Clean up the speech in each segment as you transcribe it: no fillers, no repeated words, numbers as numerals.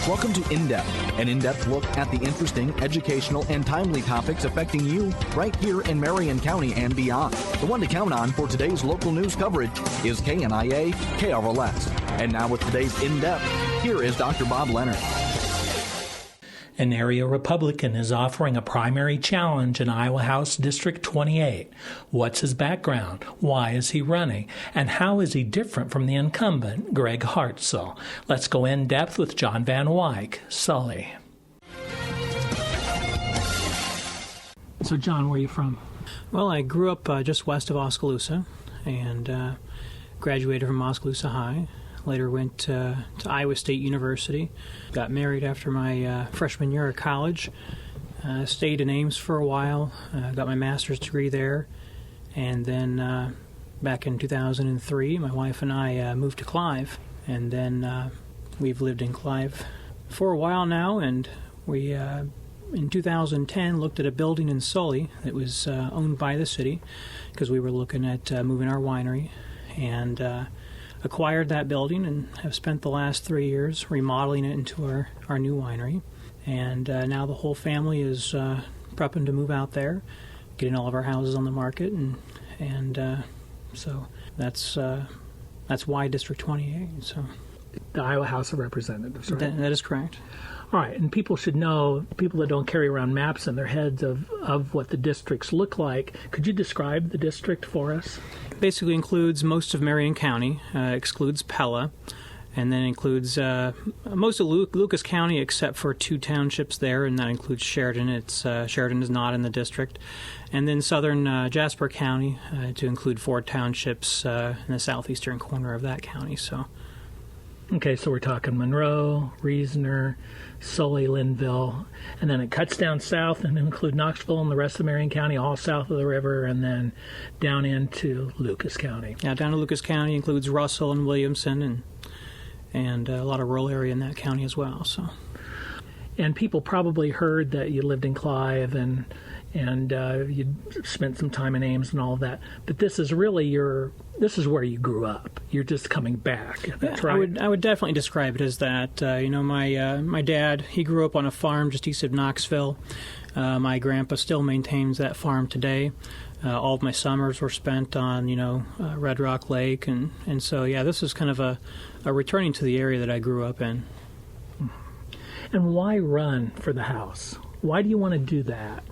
Welcome to In-Depth, an in-depth look at the interesting, educational, and timely topics affecting you right here in Marion County and beyond. The one to count on for today's local news coverage is KNIA KRLS. And now with today's In-Depth, here is Dr. Bob Leonard. An area Republican is offering a primary challenge in Iowa House District 28. What's his background? Why is he running? And how is he different from the incumbent, Greg Hartzell? Let's go in depth with John Van Wyck, Sully. So, John, where are you from? Well, I grew up just west of Oskaloosa and graduated from Oskaloosa High. Later went to Iowa State University. Got married after my freshman year of college. Stayed in Ames for a while. Got my master's degree there. And then back in 2003, my wife and I moved to Clive. And then we've lived in Clive for a while now. And we, in 2010, looked at a building in Sully that was owned by the city because we were looking at moving our winery. And acquired that building and have spent the last 3 years remodeling it into our new winery. And now the whole family is prepping to move out there, getting all of our houses on the market, and so that's why District 28. So The Iowa House of Representatives, right? That is correct. All right, and people should know, people that don't carry around maps in their heads of what the districts look like. Could you describe the district for us? Basically includes most of Marion County, excludes Pella, and then includes most of Lucas County except for 2 townships there, and that includes Sheridan. Sheridan is not in the district. And then southern Jasper County to include 4 townships in the southeastern corner of that county. So. Okay, so we're talking Monroe, Reasoner, Sully, Linville, and then it cuts down south and include Knoxville and the rest of Marion County, all south of the river, and then down into Lucas County. Yeah, down to Lucas County includes Russell and Williamson and a lot of rural area in that county as well. So. And people probably heard that you lived in Clive and you spent some time in Ames and all of that. But this is really this is where you grew up. You're just coming back. That's right. I would definitely describe it as that. My dad, he grew up on a farm just east of Knoxville. My grandpa still maintains that farm today. All of my summers were spent on, Red Rock Lake. And so, yeah, this is kind of a returning to the area that I grew up in. And why run for the House? Why do you want to do that?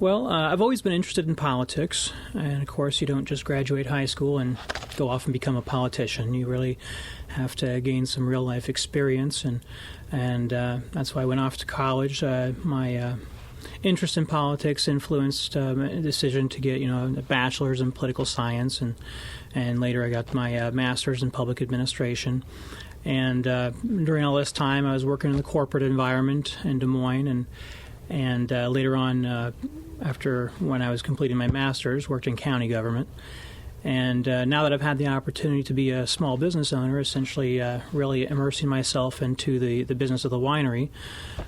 Well, I've always been interested in politics, and of course you don't just graduate high school and go off and become a politician. You really have to gain some real-life experience, and that's why I went off to college. My interest in politics influenced a decision to get, a bachelor's in political science, and later I got my master's in public administration. And during all this time, I was working in the corporate environment in Des Moines, and later on, after when I was completing my master's, worked in county government. And now that I've had the opportunity to be a small business owner, essentially really immersing myself into the business of the winery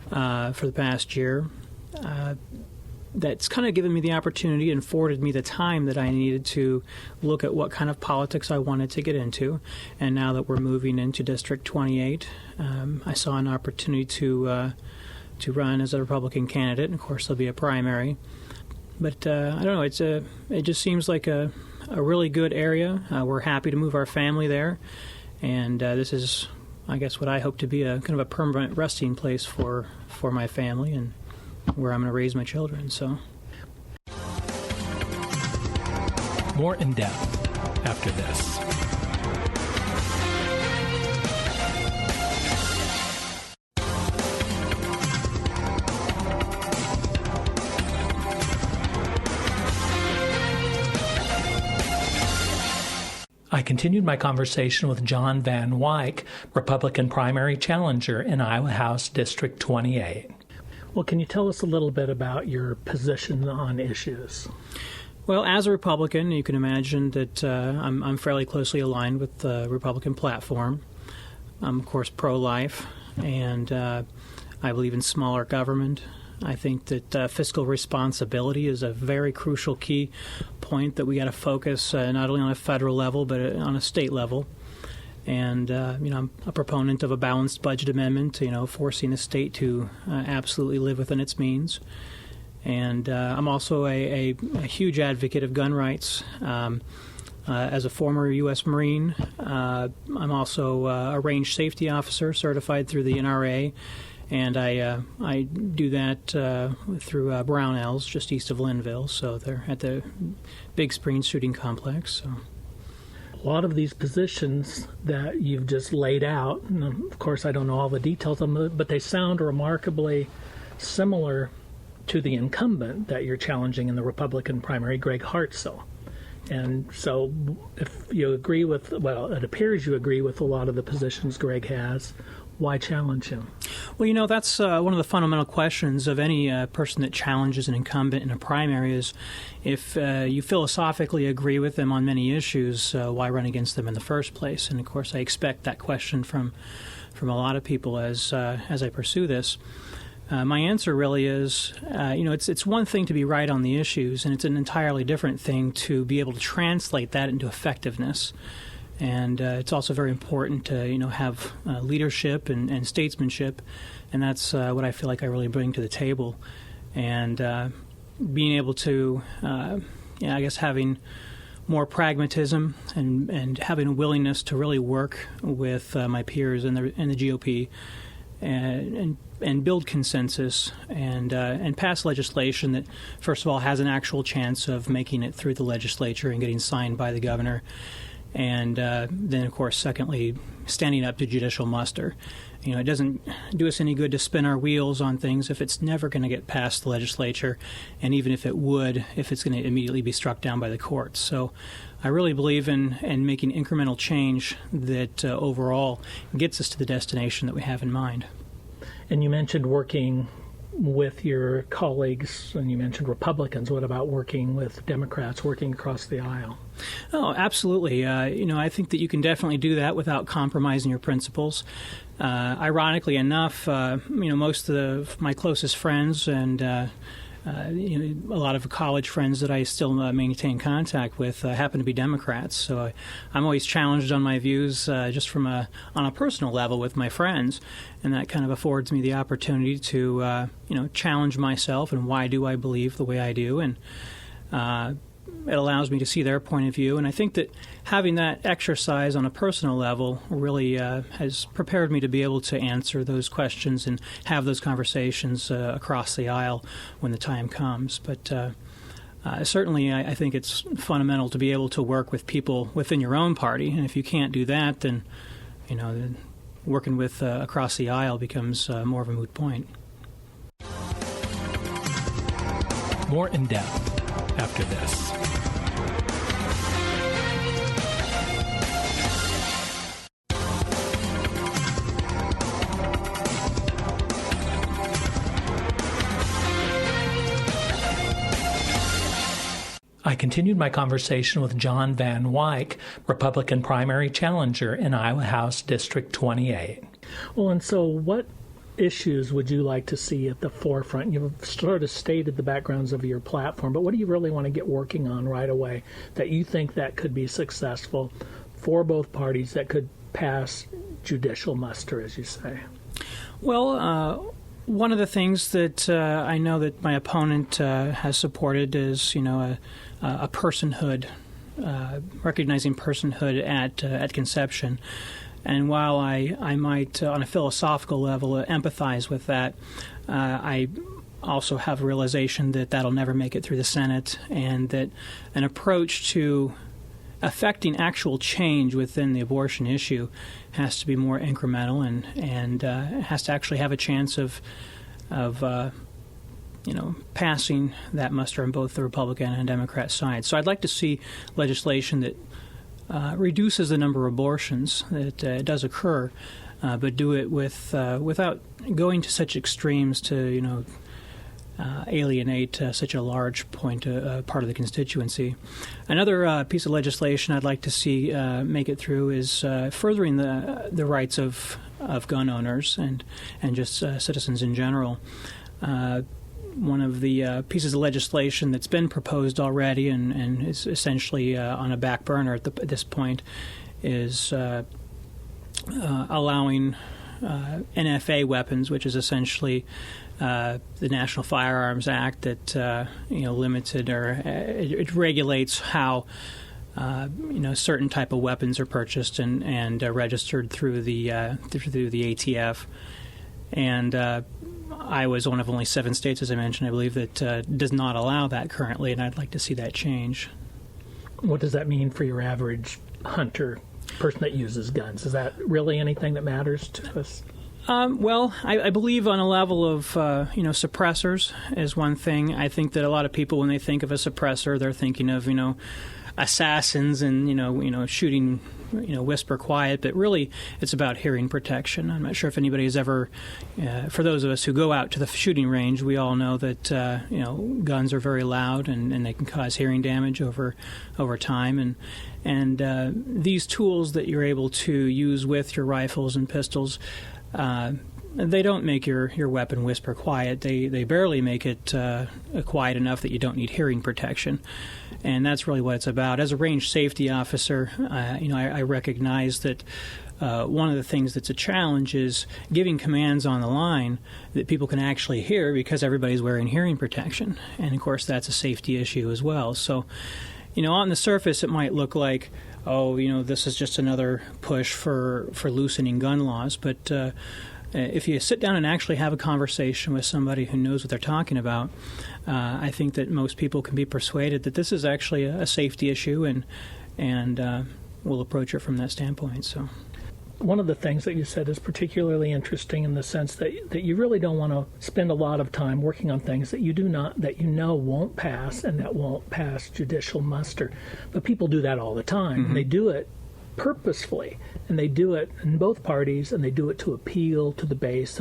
for the past year, that's kind of given me the opportunity and afforded me the time that I needed to look at what kind of politics I wanted to get into. And now that we're moving into District 28, I saw an opportunity to run as a Republican candidate. And of course, there'll be a primary. But I don't know. It just seems like a really good area. We're happy to move our family there, and this is, I guess, what I hope to be a kind of a permanent resting place for my family and where I'm going to raise my children. So. More in depth after this. I continued my conversation with Jon Van Wyck, Republican primary challenger in Iowa House District 28. Well, can you tell us a little bit about your position on issues? Well, as a Republican, you can imagine that I'm fairly closely aligned with the Republican platform. I'm, of course, pro-life, and I believe in smaller government. I think that fiscal responsibility is a very crucial key point that we got to focus not only on a federal level but on a state level. And, I'm a proponent of a balanced budget amendment, forcing the state to absolutely live within its means. And I'm also a huge advocate of gun rights. As a former U.S. Marine, I'm also a range safety officer certified through the NRA, and I do that through Brownells, just east of Linville. So they're at the Big Spring Shooting Complex. So. A lot of these positions that you've just laid out, and of course I don't know all the details of them, but they sound remarkably similar to the incumbent that you're challenging in the Republican primary, Greg Hartzell. And so if you agree with, it appears you agree with a lot of the positions Greg has, why challenge him? Well, that's one of the fundamental questions of any person that challenges an incumbent in a primary is if you philosophically agree with them on many issues, why run against them in the first place? And, of course, I expect that question from a lot of people as I pursue this. My answer really is, it's one thing to be right on the issues, and it's an entirely different thing to be able to translate that into effectiveness. And it's also very important to, have leadership and statesmanship, and that's what I feel like I really bring to the table. And being able to, having more pragmatism and having a willingness to really work with my peers in the GOP and build consensus and pass legislation that, first of all, has an actual chance of making it through the legislature and getting signed by the governor. And then, of course, secondly, standing up to judicial muster. It doesn't do us any good to spin our wheels on things if it's never going to get past the legislature, and even if it would, if it's going to immediately be struck down by the courts. So I really believe in making incremental change that overall gets us to the destination that we have in mind. And you mentioned working with your colleagues, and you mentioned Republicans. What about working with Democrats, working across the aisle? Oh, absolutely. I think that you can definitely do that without compromising your principles. Ironically enough, most of my closest friends and a lot of college friends that I still maintain contact with happen to be Democrats. So I'm always challenged on my views just on a personal level with my friends, and that kind of affords me the opportunity to challenge myself and why do I believe the way I do, and it allows me to see their point of view. And I think that having that exercise on a personal level really has prepared me to be able to answer those questions and have those conversations across the aisle when the time comes. But certainly I think it's fundamental to be able to work with people within your own party. And if you can't do that, then, working with across the aisle becomes more of a moot point. More in depth after this. I continued my conversation with John Van Wyck, Republican primary challenger in Iowa House District 28. Well, and so what issues would you like to see at the forefront? You've sort of stated the backgrounds of your platform, but what do you really want to get working on right away that you think that could be successful for both parties, that could pass judicial muster, as you say? Well, one of the things that I know that my opponent has supported is, a personhood, recognizing personhood at conception. And while I might, on a philosophical level, empathize with that, I also have a realization that that'll never make it through the Senate, and that an approach to affecting actual change within the abortion issue has to be more incremental and has to actually have a chance of passing that muster on both the Republican and Democrat sides. So I'd like to see legislation that reduces the number of abortions that does occur, but do it without going to such extremes to alienate such a large part of the constituency. Another piece of legislation I'd like to see make it through is furthering the rights of gun owners and just citizens in general. One of the pieces of legislation that's been proposed already and is essentially on a back burner at this point is allowing NFA weapons, which is essentially the National Firearms Act that limited or it regulates how certain type of weapons are purchased and registered through the ATF. And Iowa is one of only 7 states, as I mentioned, I believe, that does not allow that currently, and I'd like to see that change. What does that mean for your average hunter, person that uses guns? Is that really anything that matters to us? Well, I believe on a level of, suppressors is one thing. I think that a lot of people, when they think of a suppressor, they're thinking of, assassins and, shooting, whisper quiet. But really, it's about hearing protection. I'm not sure if anybody has ever, for those of us who go out to the shooting range, we all know that, guns are very loud and they can cause hearing damage over time. And these tools that you're able to use with your rifles and pistols, they don't make your weapon whisper quiet. They barely make it quiet enough that you don't need hearing protection. And that's really what it's about. As a range safety officer, I recognize that one of the things that's a challenge is giving commands on the line that people can actually hear because everybody's wearing hearing protection. And, of course, that's a safety issue as well. So, on the surface, it might look like, this is just another push for loosening gun laws. But if you sit down and actually have a conversation with somebody who knows what they're talking about, I think that most people can be persuaded that this is actually a safety issue, and we'll approach it from that standpoint. So, one of the things that you said is particularly interesting in the sense that you really don't want to spend a lot of time working on things that won't pass and that won't pass judicial muster. But people do that all the time. Mm-hmm. And they do it purposefully, and they do it in both parties, and they do it to appeal to the base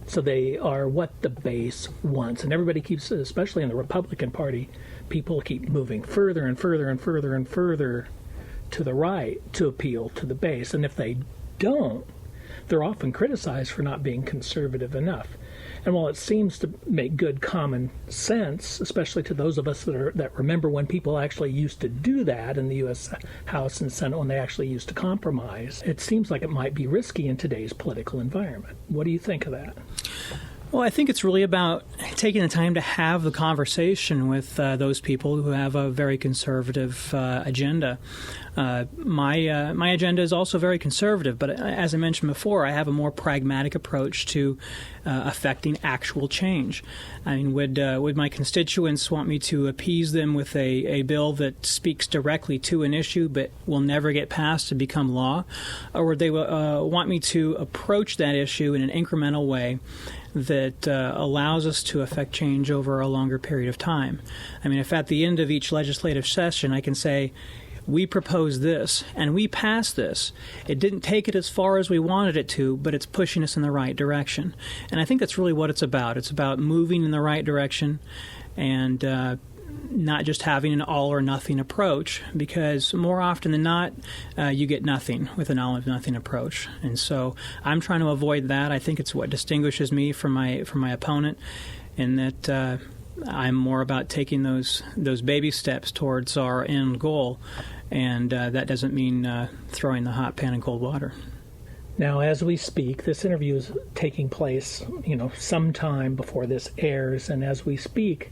so they are what the base wants. And everybody keeps, especially in the Republican Party, people keep moving further and further and further and further to the right to appeal to the base. And if they don't, they're often criticized for not being conservative enough. And while it seems to make good common sense, especially to those of us that remember when people actually used to do that in the U.S. House and Senate, when they actually used to compromise, it seems like it might be risky in today's political environment. What do you think of that? Well, I think it's really about taking the time to have the conversation with those people who have a very conservative agenda. My agenda is also very conservative, but as I mentioned before, I have a more pragmatic approach to affecting actual change. I mean, would my constituents want me to appease them with a bill that speaks directly to an issue but will never get passed to become law, or would they want me to approach that issue in an incremental way that allows us to affect change over a longer period of time? I mean, if at the end of each legislative session I can say, we propose this, and we passed this. It didn't take it as far as we wanted it to, but it's pushing us in the right direction. And I think that's really what it's about. It's about moving in the right direction and not just having an all-or-nothing approach, because more often than not, you get nothing with an all-or-nothing approach. And so I'm trying to avoid that. I think it's what distinguishes me from my opponent, in that I'm more about taking those baby steps towards our end goal, and that doesn't mean throwing the hot pan in cold water. Now, as we speak, this interview is taking place, sometime before this airs, and as we speak,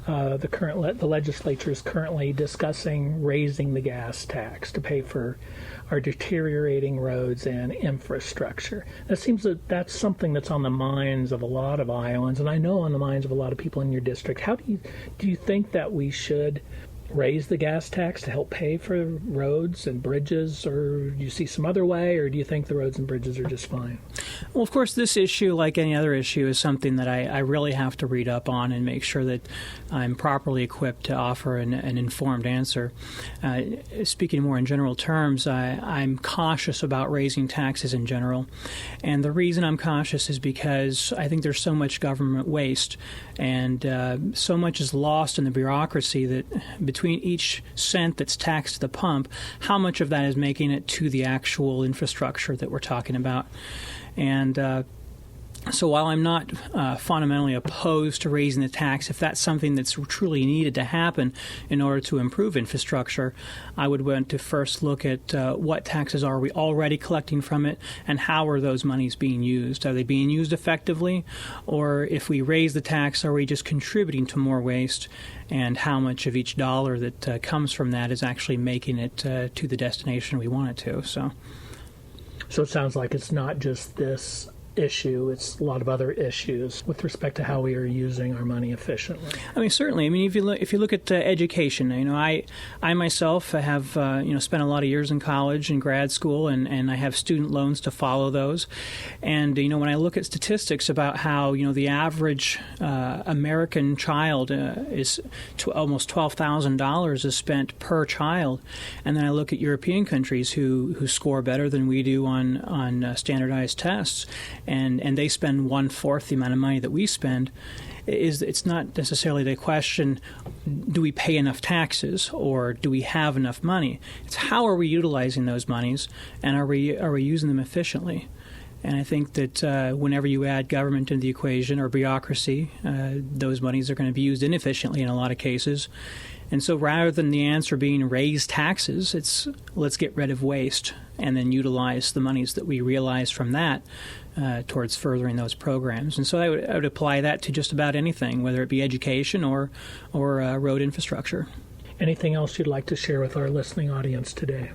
the legislature is currently discussing raising the gas tax to pay for our deteriorating roads and infrastructure. It seems that that's something that's on the minds of a lot of Iowans, and I know on the minds of a lot of people in your district. How do you think that we should raise the gas tax to help pay for roads and bridges, or do you see some other way, or do you think the roads and bridges are just fine? Well, of course, this issue, like any other issue, is something that I really have to read up on and make sure that I'm properly equipped to offer an informed answer. Speaking more in general terms, I'm cautious about raising taxes in general. And the reason I'm cautious is because I think there's so much government waste, and so much is lost in the bureaucracy that between each cent that's taxed to the pump, how much of that is making it to the actual infrastructure that we're talking about. And So while I'm not fundamentally opposed to raising the tax, if that's something that's truly needed to happen in order to improve infrastructure, I would want to first look at what taxes are we already collecting from it, and how are those monies being used? Are they being used effectively? Or if we raise the tax, are we just contributing to more waste? And how much of each dollar that comes from that is actually making it to the destination we want it to? So it sounds like it's not just this issue, it's a lot of other issues with respect to how we are using our money efficiently. I mean, certainly. I mean, if you look at education, I myself have spent a lot of years in college and grad school, and I have student loans to follow those. And when I look at statistics about how the average American child is almost $12,000 is spent per child, and then I look at European countries who score better than we do on standardized tests, and they spend 1/4 the amount of money that we spend. It's not necessarily the question, do we pay enough taxes or do we have enough money? It's how are we utilizing those monies, and are we using them efficiently? And I think that whenever you add government into the equation or bureaucracy, those monies are going to be used inefficiently in a lot of cases. And so rather than the answer being raise taxes, it's let's get rid of waste and then utilize the monies that we realize from that towards furthering those programs. And so I would apply that to just about anything, whether it be education or road infrastructure. Anything else you'd like to share with our listening audience today?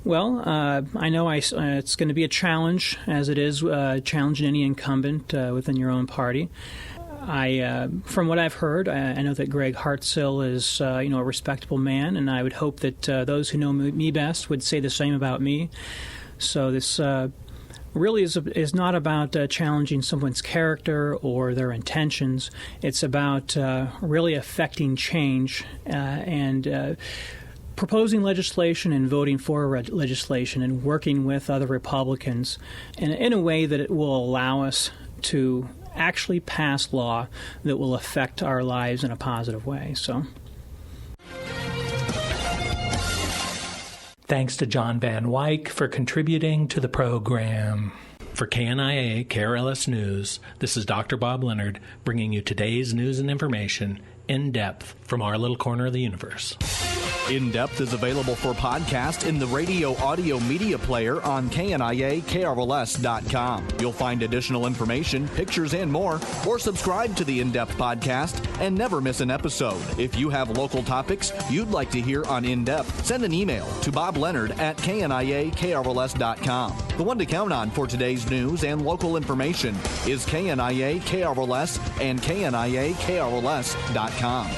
Well, I know it's going to be a challenge, as it is challenging any incumbent within your own party. From what I've heard, I know that Greg Hartzell is a respectable man, and I would hope that those who know me best would say the same about me. So this really is not about challenging someone's character or their intentions. It's about really affecting change and proposing legislation and voting for legislation and working with other Republicans in a way that it will allow us to actually pass law that will affect our lives in a positive way. So, thanks to John Van Wyck for contributing to the program. For KNIA KRLS News, this is Dr. Bob Leonard bringing you today's news and information in depth from our little corner of the universe. In Depth is available for podcast in the radio audio media player on KNIA KRLS.com. You'll find additional information, pictures, and more, or subscribe to the In Depth podcast and never miss an episode. If you have local topics you'd like to hear on In Depth, send an email to bobleonard@KNIA KRLS.com. The one to count on for today's news and local information is KNIA KRLS and KNIA KRLS.com.